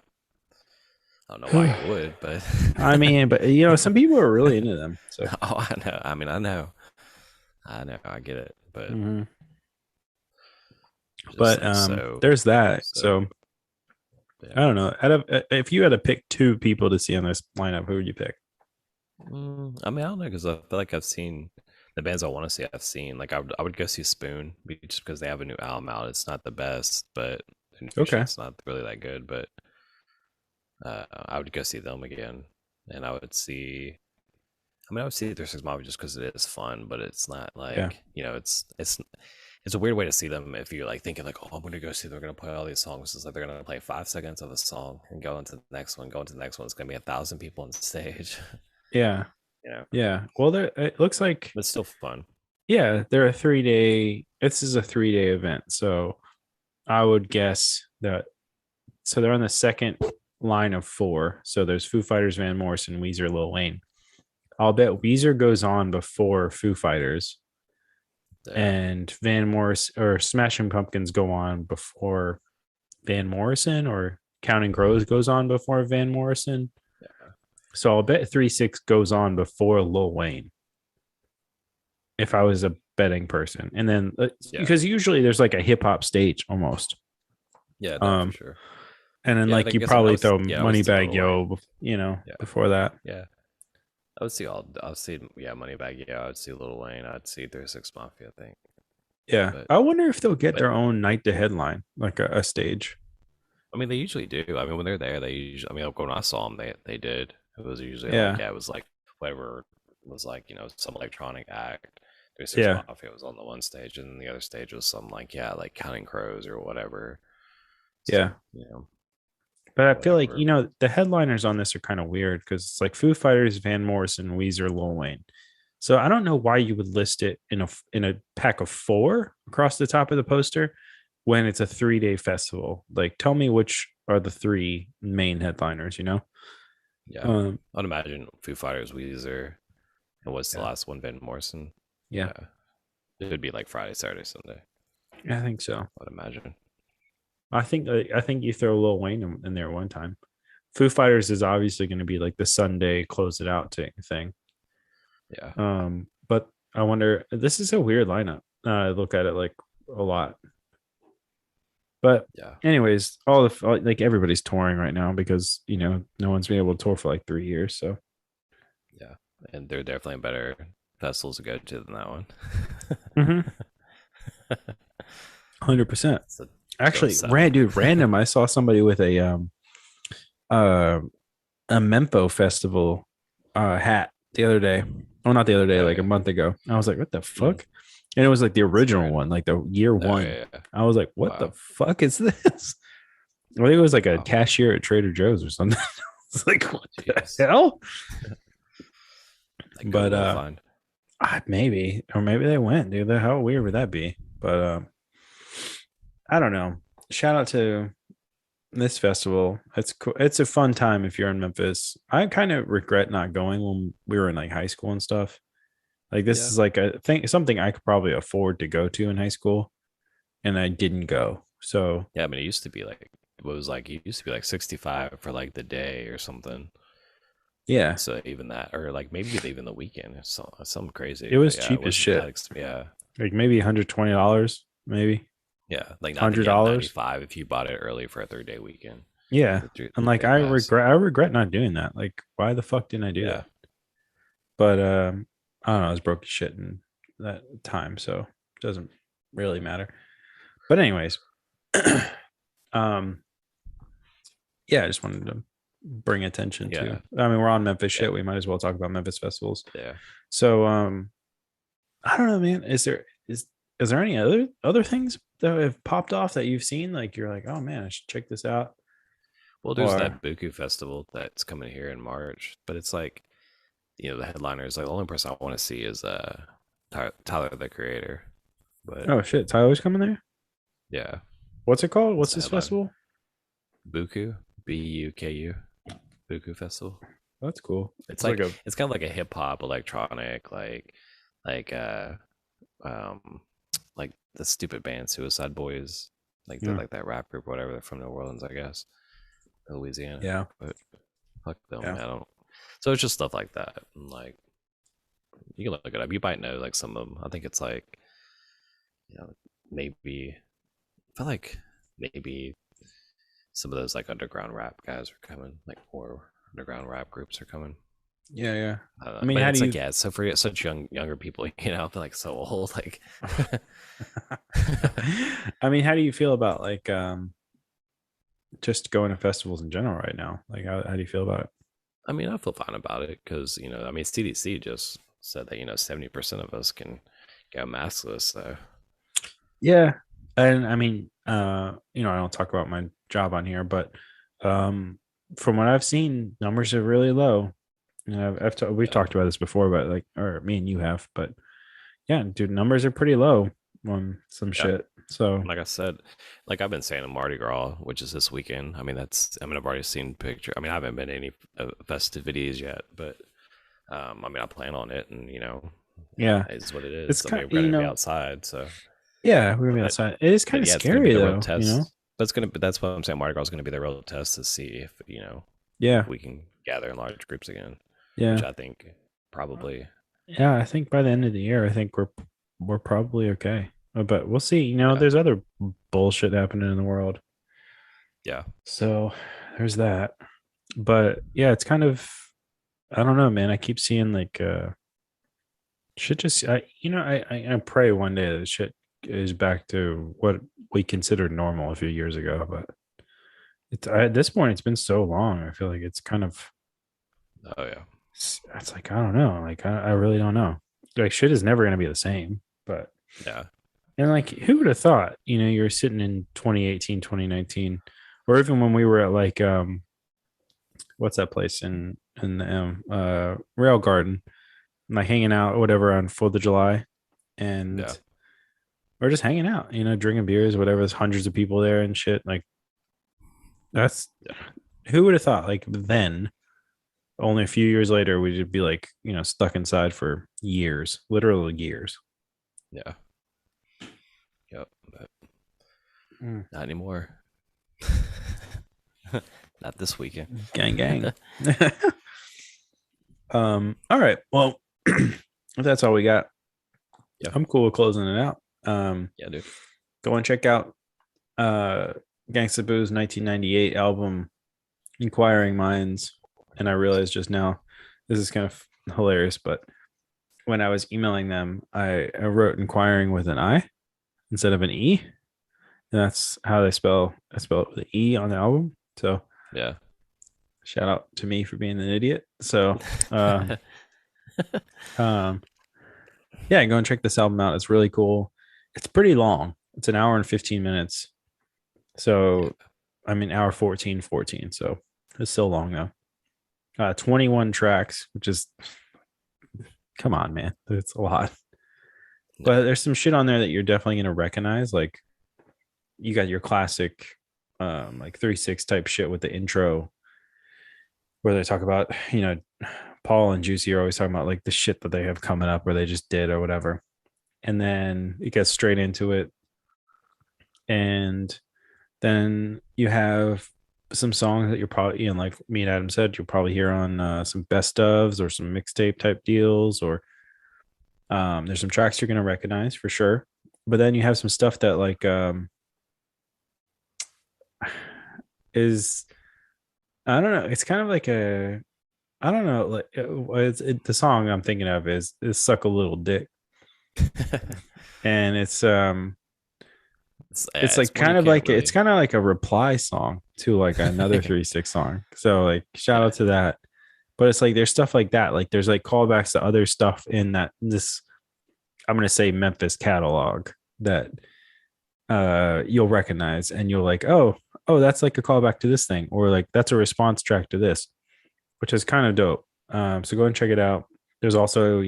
I don't know why you would, but I mean, but some people are really into them. So, oh, I know. I mean, I know. I know. I get it, but mhm. just But like so, there's that. so So I yeah. don't know. If you had to pick two people to see on this lineup, who would you pick? I mean, I don't know because I feel like I've seen the bands I want to see. I've seen like I would go see Spoon just because they have a new album out. It's not the best, but the new Okay. shit's not really that good. But I would go see them again, and I would see. I mean, I would see 3 6 Mafia just because it is fun, but it's not Yeah. like it's a weird way to see them if you're like thinking like, oh, I'm gonna go see they're gonna play all these songs. It's like they're gonna play 5 seconds of a song and go into the next one, go into the next one. It's gonna be 1,000 people on stage. Yeah. you know, Yeah. Well, there it looks like but it's still fun. yeah, they're a 3 day. This is a 3 day event, so I would guess that. So they're on the second line of four. So there's Foo Fighters, Van Morrison, Weezer, Lil Wayne. I'll bet Weezer goes on before Foo Fighters, Yeah, and Van Morris or Smashing Pumpkins go on before Van Morrison, or Counting Crows goes on before Van Morrison. yeah, So I'll bet 3 6 goes on before Lil Wayne if I was a betting person. And then yeah, because usually there's like a hip hop stage almost. yeah. No, for Um, sure. and then Yeah, I like you guess I mean, probably throw I would see Moneybag Lil Wayne. Yo, Yeah, before that. yeah. I would see Moneybag. Yeah, I would see Lil Wayne. I'd see 3 6 Mafia. I think, Yeah. but I wonder if they'll get but their own night to headline, like a stage. I mean, they usually do. I mean, when they're there, they usually. I mean, when I saw them, they did. It was usually like, Yeah. yeah, it was like whatever was like, some electronic act. 3 6 Yeah. Mafia was on the one stage, and the other stage was some like, yeah, like Counting Crows or whatever. Yeah. So But I feel like, whatever. the headliners on this are kind of weird because it's like Foo Fighters, Van Morrison, Weezer, Lil Wayne. So I don't know why you would list it in a pack of four across the top of the poster when it's a 3 day festival. Like, tell me which are the three main headliners, you know? Yeah, Um, I'd imagine Foo Fighters, Weezer, and what's the yeah. last one? Van Morrison. Yeah. Yeah, it would be like Friday, Saturday, Sunday. I think so. I'd imagine. I think you throw Lil Wayne in there one time. Foo Fighters is obviously going to be like the Sunday close it out thing. Yeah, But I wonder. This is a weird lineup. I look at it like a lot. But yeah, anyways, like everybody's touring right now because no one's been able to tour for like 3 years. So yeah. And they're definitely better festivals to go to than that one. 100%. So Actually, jealous Seth. random. I saw somebody with uh a Mempo Festival hat the other day. Oh, not the other day, Oh like a yeah. month ago. I was like, what the Mm, fuck? And it was like the super original random. one, like the year Oh one. yeah, yeah. I was like, what the Wow. fuck is this? I think it was like a Wow. cashier at Trader Joe's or something. It's like, what the Jeez. hell? Like But Goodwill find. maybe, or maybe they went, dude. How weird would that be? But I don't know. Shout out to this festival. It's cool. It's a fun time if you're in Memphis. I kind of regret not going when we were in like high school and stuff. Like this Yeah. is like a thing, something I could probably afford to go to in high school, and I didn't go. So Yeah. I mean, it used to be like what was like it used to be like 65 for like the day or something. yeah, So even that, or like maybe even the weekend, something it crazy. But was yeah, it cheap as wasn't shit. that. Yeah, Like maybe $120, maybe yeah, like I think yeah, $100. 95 if you bought it early for a 3 day weekend. Yeah, The and like day I pass. regret not doing that. Like, why the fuck didn't I do Yeah, that? but I don't know. I was broke as shit in that time, so it doesn't really matter. But anyways, um, yeah, I just wanted to bring attention to. Yeah, I mean, we're on Memphis yeah, shit. We might as well talk about Memphis festivals. yeah. So, I don't know, man. Is there any other things that have popped off that you've seen? Like you're like, oh man, I should check this out. Well, there's Or that Buku festival that's coming here in March, but it's like, the headliner is like the only person I want to see is Tyler the Creator. But oh shit, Tyler's coming there. yeah, What's it called? it's What's the this headline. festival? Buku, Buku, Buku Festival. That's cool. It's It's like like a it's kind of like a hip hop electronic, like um like the stupid band Suicide Boys, like the yeah, like that rap group, whatever. They're from New Orleans, I guess, Louisiana. yeah, But fuck them, yeah. man. I don't. So it's just stuff like that. And like you can look it up. You might know like some of them. I think it's like maybe I feel like maybe some of those like underground rap guys are coming, like more underground rap groups are coming. Yeah, yeah. I don't know. I mean, But how do it's like, you yeah, it's so for such younger people, they're like so old. Like, I mean, how do you feel about like just going to festivals in general right now? Like how do you feel about it? I mean, I feel fine about it because I mean, CDC just said that 70% of us can go maskless. So Yeah. And I mean, I don't talk about my job on here, but um from what I've seen, numbers are really low. We've yeah, talked about this before, but like, or me and you have, but yeah, dude, numbers are pretty low on some yeah. shit. So Like I said, like I've been saying, Mardi Gras, which is this weekend. I mean, I've already seen picture. I mean, I haven't been to any festivities yet, but I mean, I plan on it, and yeah, it is what it it's is. I kind mean, of, we're gonna be outside, so yeah, we're gonna be but outside. It is kind but of yeah, it's gonna be scary the real though, you know? test. But that's what I'm saying. Mardi Gras is gonna be the real test to see if Yeah, if we can gather in large groups again, which yeah, I think probably. yeah. I think by the end of the year, I think we're probably okay. But we'll see. Yeah, There's other bullshit happening in the world, yeah, so there's that. But yeah, it's kind of I don't know, man. I keep seeing like shit. Just I pray one day that shit is back to what we considered normal a few years ago. But at this point, it's been so long. I feel like it's kind of oh yeah, it's like I don't know. Like I really don't know. Like shit is never gonna be the same. But yeah, and like who would have thought? You're sitting in 2018, 2019, or even when we were at like what's that place in the Rail Garden, like hanging out or whatever on 4th of July, yeah, and we're just hanging out, drinking beers, whatever. There's hundreds of people there and shit. Like that's yeah, who would have thought? Like then, only a few years later, we'd be like, stuck inside for years, literal years. yeah, yep. But Mm. not anymore. Not this weekend. Gang, gang. All right. Well, if that's all we got, Yeah, I'm cool with closing it out. yeah, dude. Go and check out uh Gangsta Boo's 1998 album, Enquiring Minds. And I realized just now, this is kind of hilarious, but when I was emailing them, I wrote inquiring with an I instead of an E. And that's how I spell it with an E on the album. So Yeah. shout out to me for being an idiot. So um um yeah, go and check this album out. It's really cool. It's pretty long. It's an hour and 15 minutes. Yeah. So I mean hour 14. So it's still long though. 21 tracks, which is come on, man. It's a lot. Yeah. But there's some shit on there that you're definitely gonna recognize. Like you got your classic like 3-6 type shit with the intro where they talk about, Paul and Juicy are always talking about like the shit that they have coming up or they just did or whatever. And then it gets straight into it. And then you have some songs that you're probably, like me and Adam said, you'll probably hear on some best ofs or some mixtape type deals, or there's some tracks you're gonna recognize for sure. But then you have some stuff that like is I don't know. It's kind of like a I don't know. Like the song I'm thinking of is "Suck a Little Dick," and it's It's like one you kind of can't like it's really. kind of like a reply song to like another 3 6 song. So like shout Yeah, out to that. But it's like there's stuff like that. Like there's like callbacks to other stuff in that this I'm gonna say Memphis catalog that you'll recognize and you'll like, oh, that's like a callback to this thing, or like that's a response track to this, which is kind of dope. So go and check it out. There's also,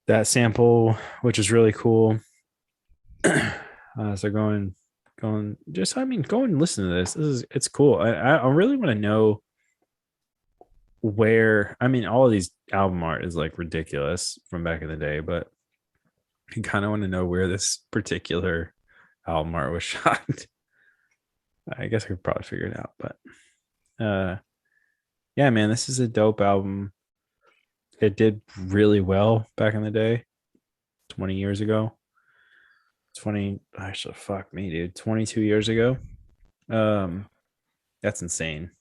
that sample, which is really cool. So going, just I mean, go and listen to this. This is it's cool. I really want to know where. I mean, all of these album art is like ridiculous from back in the day, but I kind of want to know where this particular album art was shot. I guess I could probably figure it out, but uh, yeah, man, this is a dope album. It did really well back in the day, 20 years ago. 20 actually fuck me, dude. 22 years ago. Um, that's insane.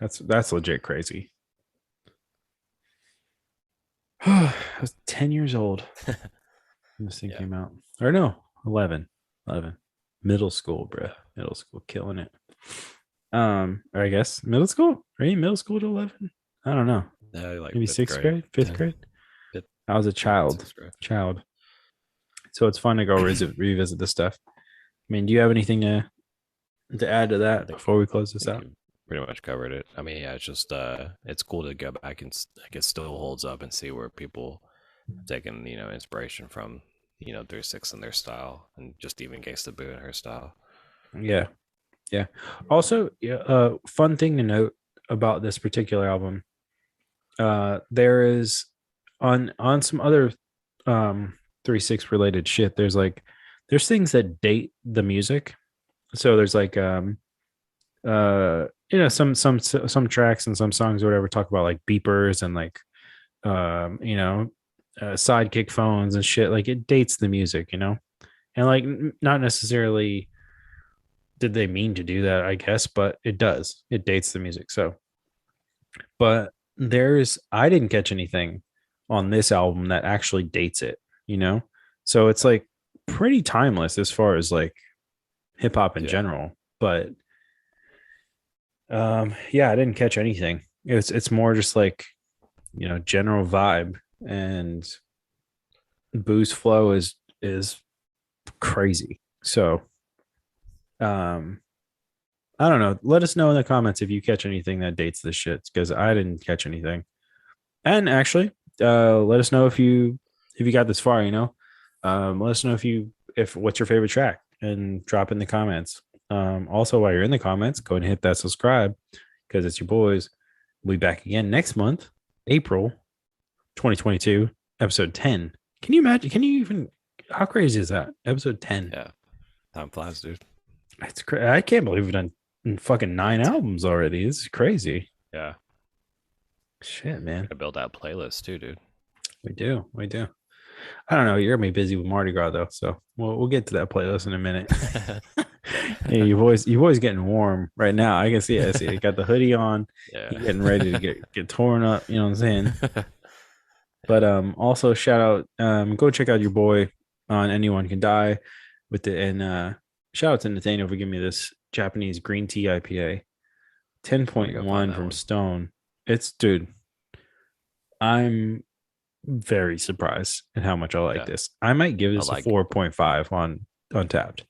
That's legit crazy. I was 10 years old when this thing yeah, came out. Or no, 11. 11. Middle school, bro. yeah. Middle school, killing it. Or I guess middle school? Are you middle school to 11? I don't know. No, like Maybe fifth sixth grade. grade, fifth Yeah, grade. fifth, I was a yeah, child. sixth grade. Child. So it's fun to go revisit this stuff. I mean, do you have anything to add to I that think before we close I this think out? you pretty much covered it. I mean, yeah, it's just it's cool to go back and like it still holds up and see where people have taken inspiration from 36 and their style, and just even Gangsta Boo and her style. Yeah. Yeah. Also, yeah, fun thing to note about this particular album, there is on some other 3 6 related shit, there's things that date the music. So there's like some tracks and some songs or whatever talk about like beepers and like sidekick phones and shit. Like it dates the music. And like not necessarily did they mean to do that, I guess, but it does. It dates the music. So, but I didn't catch anything on this album that actually dates it. So it's like pretty timeless as far as like hip hop in Yeah, general. But yeah, I didn't catch anything. It's more just like, general vibe, and Boo's flow is crazy. So, um I don't know. Let us know in the comments if you catch anything that dates this shit, because I didn't catch anything. And actually, let us know if you got this far. Let us know if what's your favorite track, and drop in the comments. Also, while you're in the comments, go and hit that subscribe, because it's your boys. We'll be back again next month, April 2022, episode 10. Can you imagine? Can you even? How crazy is that? Episode 10. yeah. Time flies, dude. It's crazy. I can't believe we've done fucking 9 albums already. This is crazy. Yeah, Shit, man. gotta build that playlist too, dude. We do. We do. I don't know. You're gonna be busy with Mardi Gras though, so we'll get to that playlist in a minute. Yeah, your boy's getting warm right now. I can see it. I see it. Got the hoodie on. Yeah. He's getting ready to get torn up. You know what I'm saying? But also shout out, go check out your boy on Anyone Can Die with the and shout out to Nathaniel for giving me this Japanese green tea IPA, I'm gonna go find 10.1 that from one. Stone. It's dude, I'm very surprised at how much I like Yeah, this. I might give I this a like 4.5 on Untapped.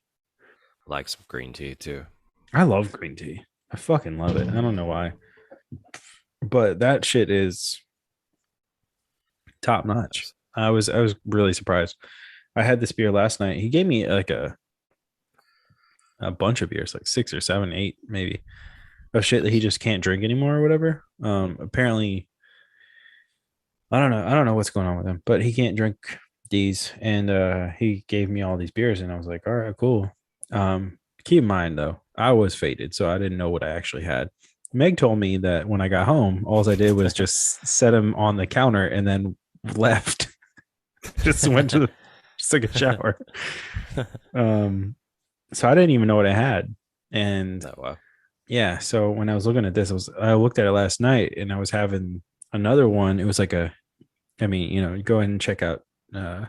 like some green tea too. I love green tea. I fucking love it. I don't know why, but that shit is top notch. Nice. I was really surprised. I had this beer last night. He gave me like a bunch of beers, like 6 or 7, 8 maybe, of shit that he Nice. just can't drink anymore or whatever. Hmm. Apparently, I don't know. I don't know what's going on with him, but he can't drink these, and he gave me all these beers, and I was like, all right, cool. Keep in mind though, I was faded, so I didn't know what I actually had. Meg told me that when I got home, all I did was just set him on the counter and then left. Just went to just took a shower. Um, so I didn't even know what I had, and Oh wow. Yeah. So when I was looking at this, I looked at it last night and I was having another one. It was like I mean, go ahead and check out uh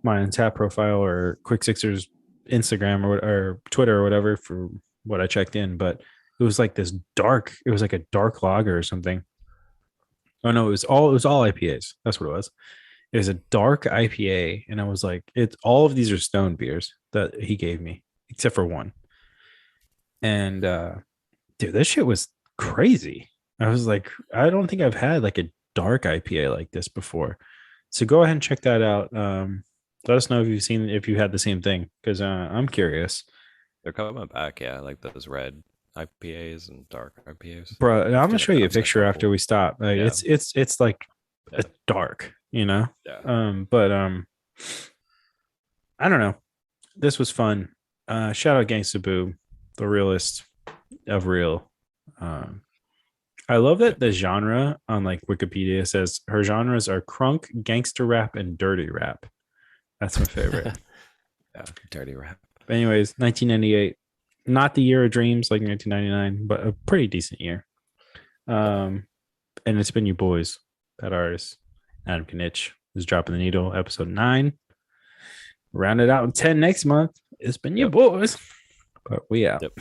my tap profile or Quick Sixers Instagram or Twitter or whatever for what I checked in, but it was like it was like a dark lager or something. Oh no, it was all IPAs. That's what it was. It was a dark IPA, and I was like, it's all of these are stone beers that he gave me, except for one. And dude, this shit was crazy. I was like, I don't think I've had like a dark IPA like this before. So go ahead and check that out. Let us know if you had the same thing because I'm curious, They're coming back, yeah, like those red IPAs and dark IPAs. bro. And I'm gonna Doing show you a a picture after couple. we stop. Like Yeah, it's like yeah, it's dark, you know. yeah. But I don't know. This was fun. Shout out Gangsta Boo, the realest of real. Um, I love that the genre on like Wikipedia says her genres are crunk, gangster rap, and dirty rap. That's my favorite. Yeah, dirty rap. But anyways, 1998, not the year of dreams like 1999, but a pretty decent year. Yep, Um, and it's been you boys, that artist, Adam Knitch, who's dropping the needle, episode 9. Round it out in 10 next month. It's been you yep, boys, but we out. yep.